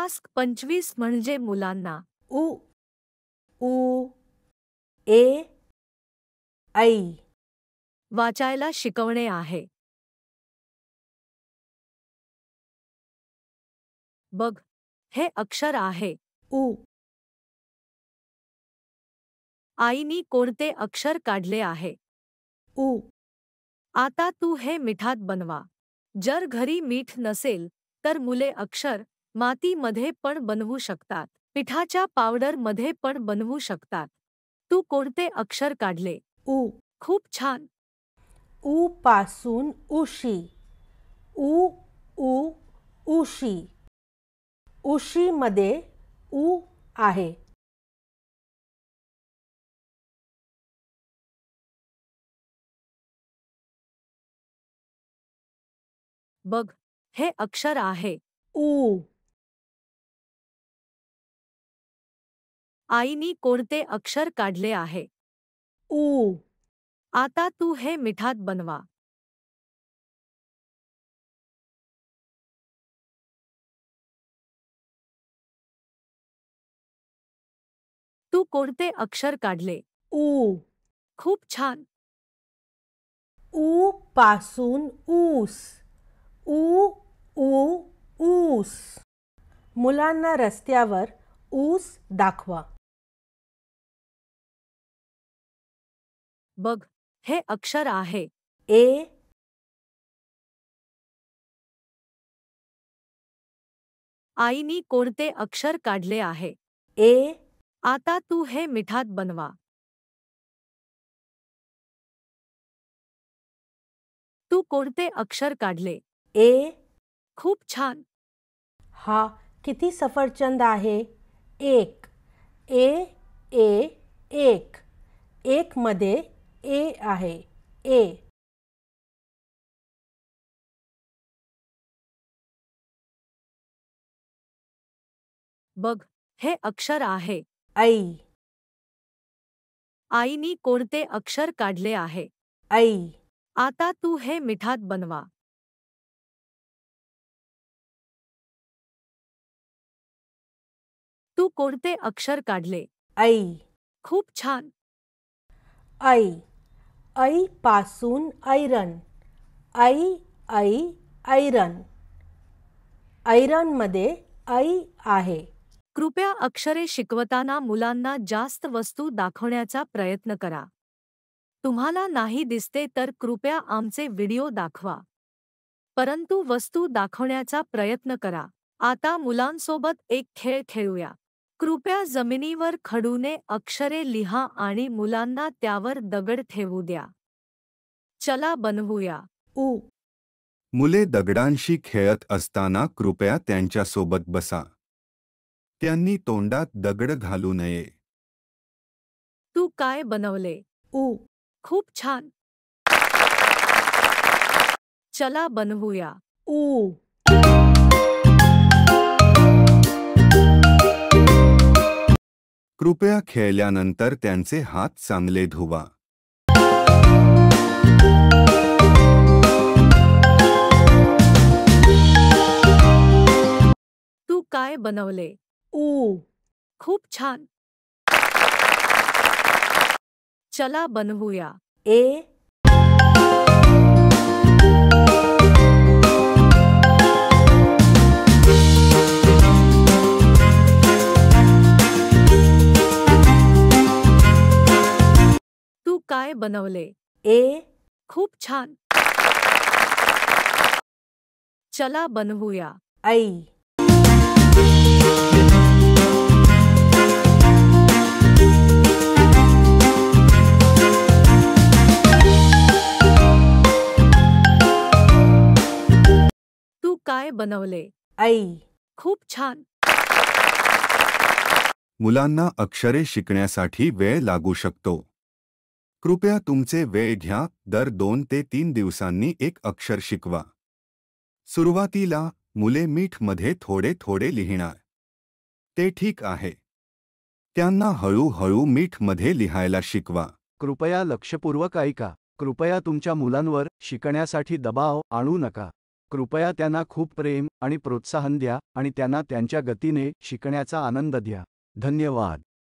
Task 25 म्हणजे मुलांना उ ऊ ए ऐ वाचायला शिकवणे आहे. बघ, हे अक्षर आहे. उ आईनी कोणते अक्षर काढले आहे? उ आता तू हे मिठात बनवा. जर घरी मीठ नसेल तर मुले अक्षर मातीमध्ये पण बनवू शकतात. पिठाच्या पावडरमध्ये पण बनवू शकतात. तू कोणते अक्षर काढले? उ खूप छान. उ पासून उशी उ उ उशी उशी मध्ये उ आहे. बघ, हे अक्षर आहे. उ आईनी कोणते अक्षर काढले आहे? उ आता तू हे मिठात बनवा. तू कोणते अक्षर काढले? उ खूप छान. उ पासून ऊस उ ऊ ऊस मुलांना रस्त्यावर ऊस दाखवा. बघ, हे अक्षर आहे. ए आईनी कोणते अक्षर काढले आहे? ए आता तू हे मिठात बनवा. तू कोणते अक्षर काढले? ए खूप छान. हा किती सफरचंद आहे? एक ए ए एक एक मध्ये ए आहे. ए बघ, हे अक्षर आहे. ऐ आईनी कोणते अक्षर काढले आहे? ऐ आता तू हे मिठात बनवा. तू कोणते अक्षर काढले? ऐ खूप छान. ऐ ऐ पासून ऐरन ऐ ऐ ऐरन ऐरन मध्ये ऐ आहे. कृपया अक्षरे शिकवताना मुलांना जास्त वस्तू दाखवण्याचा प्रयत्न करा. तुम्हाला नाही दिसते तर कृपया आमचे व्हिडिओ दाखवा. परंतु वस्तू दाखवण्याचा प्रयत्न करा. आता मुलांसोबत एक खेळ खेळूया. कृपया जमिनीवर खडूने अक्षरे लिहा आणि मुलांना त्यावर दगड ठेवू द्या. चला बनवूया. उ मुले दगडांशी खेळत असताना कृपया त्यांच्यासोबत बसा. त्यांनी तोंडात दगड घालू नये. तू काय बनवले? उ खूप छान. चला बनवूया. उ कृपया खेळल्यानंतर त्यांचे हात चांगले धुवा. तू काय बनवले? उ खूप छान. चला बनवूया. ए तू काय बनवले? ए खूप छान. चला बनवूया. ऐ तू काय बनवले? ऐ खूप छान. मुलांना अक्षरे शिकण्यासाठी वेळ लागू शकतो. कृपया तुमचे वेळ घ्या. दर 2 ते 3 दिवसांनी एक अक्षर शिकवा. सुरुवातीला मुले मीठ मध्ये थोडे थोडे लिहिणार. ते ठीक आहे. त्यांना हळूहळू मीठ मध्ये लिहायला शिकवा. कृपया लक्षपूर्वक ऐका. कृपया तुमच्या मुलांवर शिकण्यासाठी दबाव आणू नका. कृपया त्यांना खूप प्रेम आणि प्रोत्साहन द्या आणि त्यांना त्यांच्या गतीने शिकण्याचा आनंद द्या. धन्यवाद.